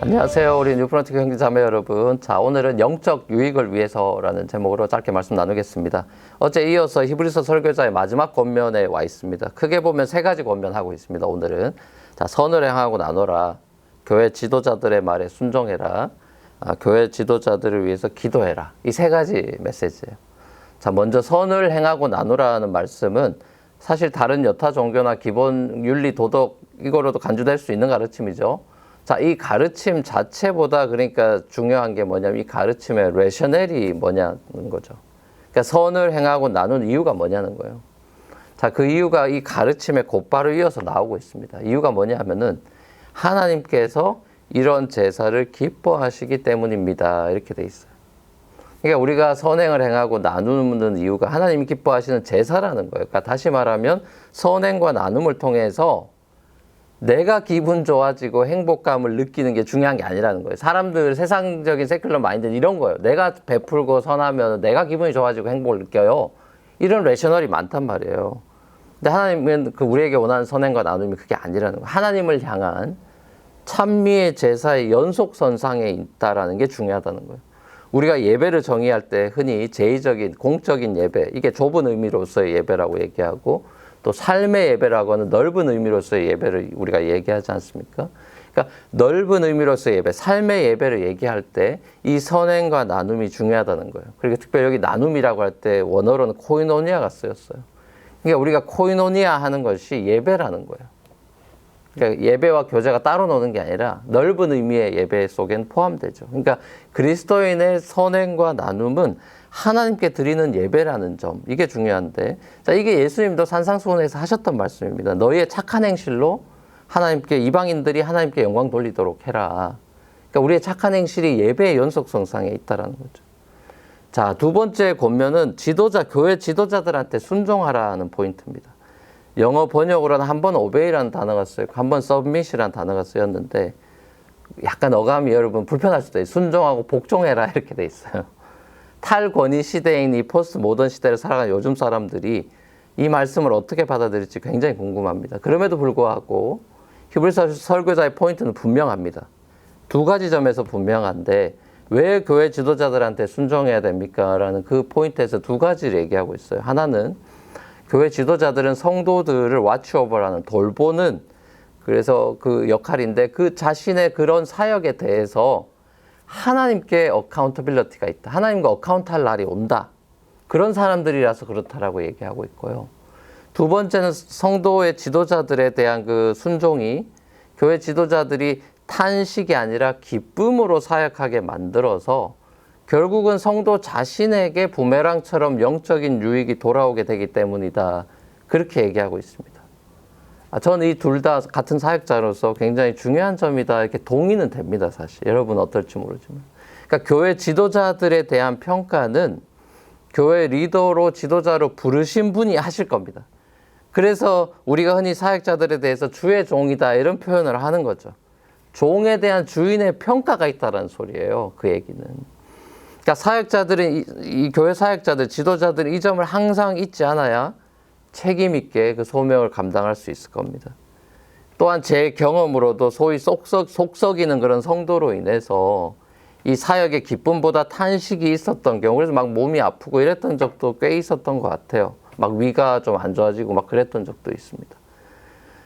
안녕하세요. 우리 뉴프런트 형제자매 여러분. 자, 오늘은 영적 유익을 위해서라는 제목으로 짧게 말씀 나누겠습니다. 어제 이어서 히브리서 설교자의 마지막 권면에 와 있습니다. 크게 보면 세 가지 권면하고 있습니다. 오늘은 자, 선을 행하고 나눠라. 교회 지도자들의 말에 순종해라. 교회 지도자들을 위해서 기도해라. 이 세 가지 메시지예요. 자, 먼저 선을 행하고 나누라는 말씀은 사실 다른 여타 종교나 기본 윤리 도덕 이거로도 간주될 수 있는 가르침이죠. 자, 이 가르침 자체보다 그러니까 중요한 게 뭐냐면 이 가르침의 레셔넬이 뭐냐는 거죠. 그러니까 선을 행하고 나눈 이유가 뭐냐는 거예요. 자, 그 이유가 이 가르침에 곧바로 이어서 나오고 있습니다. 이유가 뭐냐 하면은 하나님께서 이런 제사를 기뻐하시기 때문입니다. 이렇게 돼 있어요. 그러니까 우리가 선행을 행하고 나누는 이유가 하나님이 기뻐하시는 제사라는 거예요. 그러니까 다시 말하면 선행과 나눔을 통해서 내가 기분 좋아지고 행복감을 느끼는 게 중요한 게 아니라는 거예요. 사람들 세상적인 세큘러 마인드는 이런 거예요. 내가 베풀고 선하면 내가 기분이 좋아지고 행복을 느껴요. 이런 레셔널이 많단 말이에요. 근데 하나님은 우리에게 원하는 선행과 나눔이 그게 아니라는 거예요. 하나님을 향한 찬미의 제사의 연속선상에 있다라는 게 중요하다는 거예요. 우리가 예배를 정의할 때 흔히 제의적인 공적인 예배, 이게 좁은 의미로서의 예배라고 얘기하고 또 삶의 예배라고 하는 넓은 의미로서의 예배를 우리가 얘기하지 않습니까? 그러니까 넓은 의미로서의 예배, 삶의 예배를 얘기할 때 이 선행과 나눔이 중요하다는 거예요. 그리고 특별히 여기 나눔이라고 할 때 원어로는 코이노니아가 쓰였어요. 그러니까 우리가 코이노니아 하는 것이 예배라는 거예요. 그러니까 예배와 교제가 따로 노는 게 아니라 넓은 의미의 예배 속엔 포함되죠. 그러니까 그리스도인의 선행과 나눔은 하나님께 드리는 예배라는 점, 이게 중요한데, 자, 이게 예수님도 산상수훈에서 하셨던 말씀입니다. 너희의 착한 행실로 하나님께, 이방인들이 하나님께 영광 돌리도록 해라. 그러니까 우리의 착한 행실이 예배의 연속성상에 있다라는 거죠. 자, 두 번째 권면은 교회 지도자들한테 순종하라는 포인트입니다. 영어 번역으로는 한 번 obey라는 단어가 쓰였고 한 번 submit이라는 단어가 쓰였는데 약간 어감이 여러분 불편할 수도 있어요. 순종하고 복종해라 이렇게 돼 있어요. 탈권위 시대인 이 포스트 모던 시대를 살아가는 요즘 사람들이 이 말씀을 어떻게 받아들일지 굉장히 궁금합니다. 그럼에도 불구하고 히브리서 설교자의 포인트는 분명합니다. 두 가지 점에서 분명한데 왜 교회 지도자들한테 순종해야 됩니까? 라는 그 포인트에서 두 가지를 얘기하고 있어요. 하나는 교회 지도자들은 성도들을 와치오버라는 돌보는 그래서 그 역할인데 그 자신의 그런 사역에 대해서 하나님께 어카운터빌리티가 있다. 하나님과 어카운트할 날이 온다. 그런 사람들이라서 그렇다라고 얘기하고 있고요. 두 번째는 성도의 지도자들에 대한 그 순종이 교회 지도자들이 탄식이 아니라 기쁨으로 사역하게 만들어서 결국은 성도 자신에게 부메랑처럼 영적인 유익이 돌아오게 되기 때문이다. 그렇게 얘기하고 있습니다. 저는 이 둘 다 같은 사역자로서 굉장히 중요한 점이다. 이렇게 동의는 됩니다, 사실. 여러분 어떨지 모르지만. 그러니까 교회 지도자들에 대한 평가는 교회 리더로 지도자로 부르신 분이 하실 겁니다. 그래서 우리가 흔히 사역자들에 대해서 주의 종이다 이런 표현을 하는 거죠. 종에 대한 주인의 평가가 있다는 소리예요. 그 얘기는. 그러니까 사역자들은 이 교회 사역자들, 지도자들은 이 점을 항상 잊지 않아야 책임 있게 그 소명을 감당할 수 있을 겁니다. 또한 제 경험으로도 소위 속썩이는 그런 성도로 인해서 이 사역의 기쁨보다 탄식이 있었던 경우, 그래서 막 몸이 아프고 이랬던 적도 꽤 있었던 것 같아요. 막 위가 좀 안 좋아지고 막 그랬던 적도 있습니다.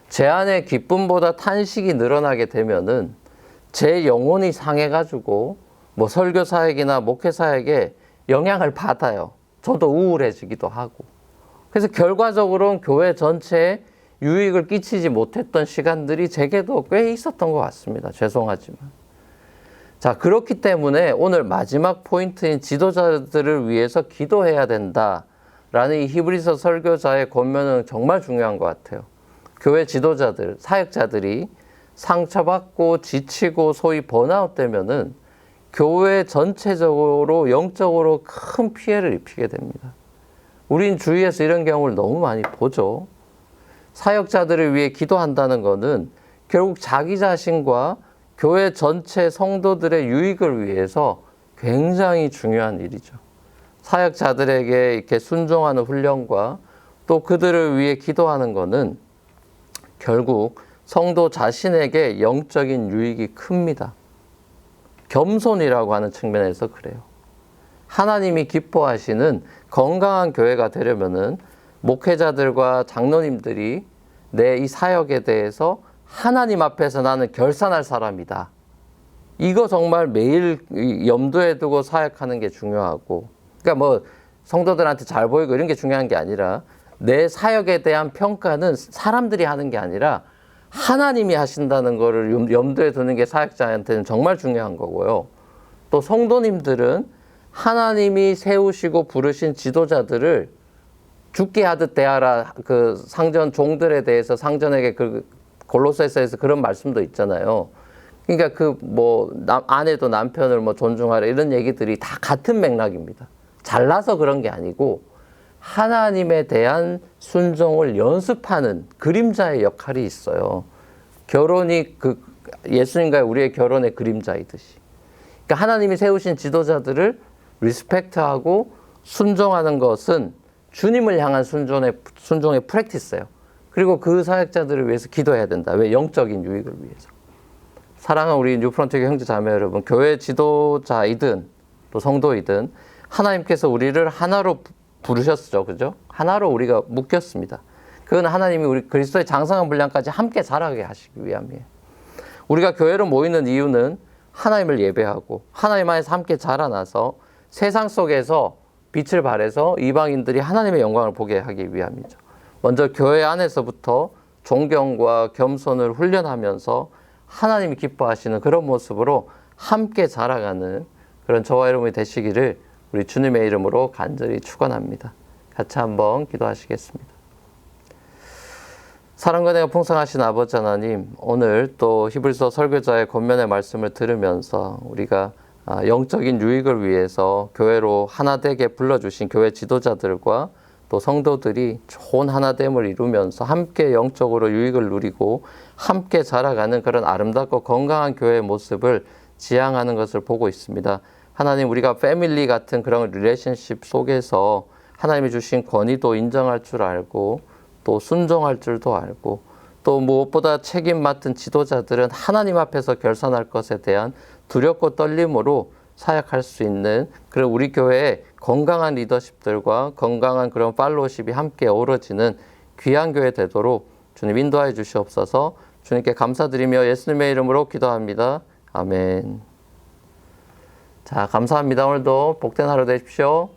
제 안에 기쁨보다 탄식이 늘어나게 되면은 제 영혼이 상해가지고 뭐 설교 사역이나 목회 사역에 영향을 받아요. 저도 우울해지기도 하고. 그래서 결과적으로는 교회 전체에 유익을 끼치지 못했던 시간들이 제게도 꽤 있었던 것 같습니다. 죄송하지만. 자, 그렇기 때문에 오늘 마지막 포인트인 지도자들을 위해서 기도해야 된다라는 이 히브리서 설교자의 권면은 정말 중요한 것 같아요. 교회 지도자들, 사역자들이 상처받고 지치고 소위 번아웃 되면은 교회 전체적으로 영적으로 큰 피해를 입히게 됩니다. 우린 주위에서 이런 경우를 너무 많이 보죠. 사역자들을 위해 기도한다는 것은 결국 자기 자신과 교회 전체 성도들의 유익을 위해서 굉장히 중요한 일이죠. 사역자들에게 이렇게 순종하는 훈련과 또 그들을 위해 기도하는 것은 결국 성도 자신에게 영적인 유익이 큽니다. 겸손이라고 하는 측면에서 그래요. 하나님이 기뻐하시는 건강한 교회가 되려면은 목회자들과 장로님들이 내 이 사역에 대해서 하나님 앞에서 나는 결산할 사람이다. 이거 정말 매일 염두에 두고 사역하는 게 중요하고, 그러니까 뭐 성도들한테 잘 보이고 이런 게 중요한 게 아니라 내 사역에 대한 평가는 사람들이 하는 게 아니라 하나님이 하신다는 거를 염두에 두는 게 사역자한테는 정말 중요한 거고요. 또 성도님들은 하나님이 세우시고 부르신 지도자들을 죽게 하듯 대하라. 그 상전 종들에 대해서 상전에게 그 골로새서에서 그런 말씀도 있잖아요. 그러니까 그 뭐 아내도 남편을 뭐 존중하라 이런 얘기들이 다 같은 맥락입니다. 잘나서 그런 게 아니고 하나님에 대한 순종을 연습하는 그림자의 역할이 있어요. 결혼이 그 예수님과의 우리의 결혼의 그림자이듯이. 그러니까 하나님이 세우신 지도자들을 리스펙트하고 순종하는 것은 주님을 향한 순종의 프랙티스예요. 그리고 그 사역자들을 위해서 기도해야 된다. 왜? 영적인 유익을 위해서. 사랑하는 우리 뉴프런트교 형제 자매 여러분, 교회 지도자이든 또 성도이든 하나님께서 우리를 하나로 부르셨죠. 그죠? 하나로 우리가 묶였습니다. 그건 하나님이 우리 그리스도의 장성한 분량까지 함께 자라게 하시기 위함이에요. 우리가 교회로 모이는 이유는 하나님을 예배하고 하나님 안에서 함께 자라나서 세상 속에서 빛을 발해서 이방인들이 하나님의 영광을 보게 하기 위함이죠. 먼저 교회 안에서부터 존경과 겸손을 훈련하면서 하나님이 기뻐하시는 그런 모습으로 함께 자라가는 그런 저와 여러분이 되시기를 우리 주님의 이름으로 간절히 축원합니다. 같이 한번 기도하시겠습니다. 사랑과 은혜가 풍성하신 아버지 하나님, 오늘 또 히브리서 설교자의 권면의 말씀을 들으면서 우리가 영적인 유익을 위해서 교회로 하나되게 불러주신 교회 지도자들과 또 성도들이 좋은 하나됨을 이루면서 함께 영적으로 유익을 누리고 함께 자라가는 그런 아름답고 건강한 교회의 모습을 지향하는 것을 보고 있습니다. 하나님, 우리가 패밀리 같은 그런 릴레이션십 속에서 하나님이 주신 권위도 인정할 줄 알고 또 순종할 줄도 알고 또 무엇보다 책임 맡은 지도자들은 하나님 앞에서 결산할 것에 대한 두렵고 떨림으로 사역할 수 있는 그런 우리 교회의 건강한 리더십들과 건강한 그런 팔로우십이 함께 어우러지는 귀한 교회 되도록 주님 인도하여 주시옵소서. 주님께 감사드리며 예수님의 이름으로 기도합니다. 아멘. 자, 감사합니다. 오늘도 복된 하루 되십시오.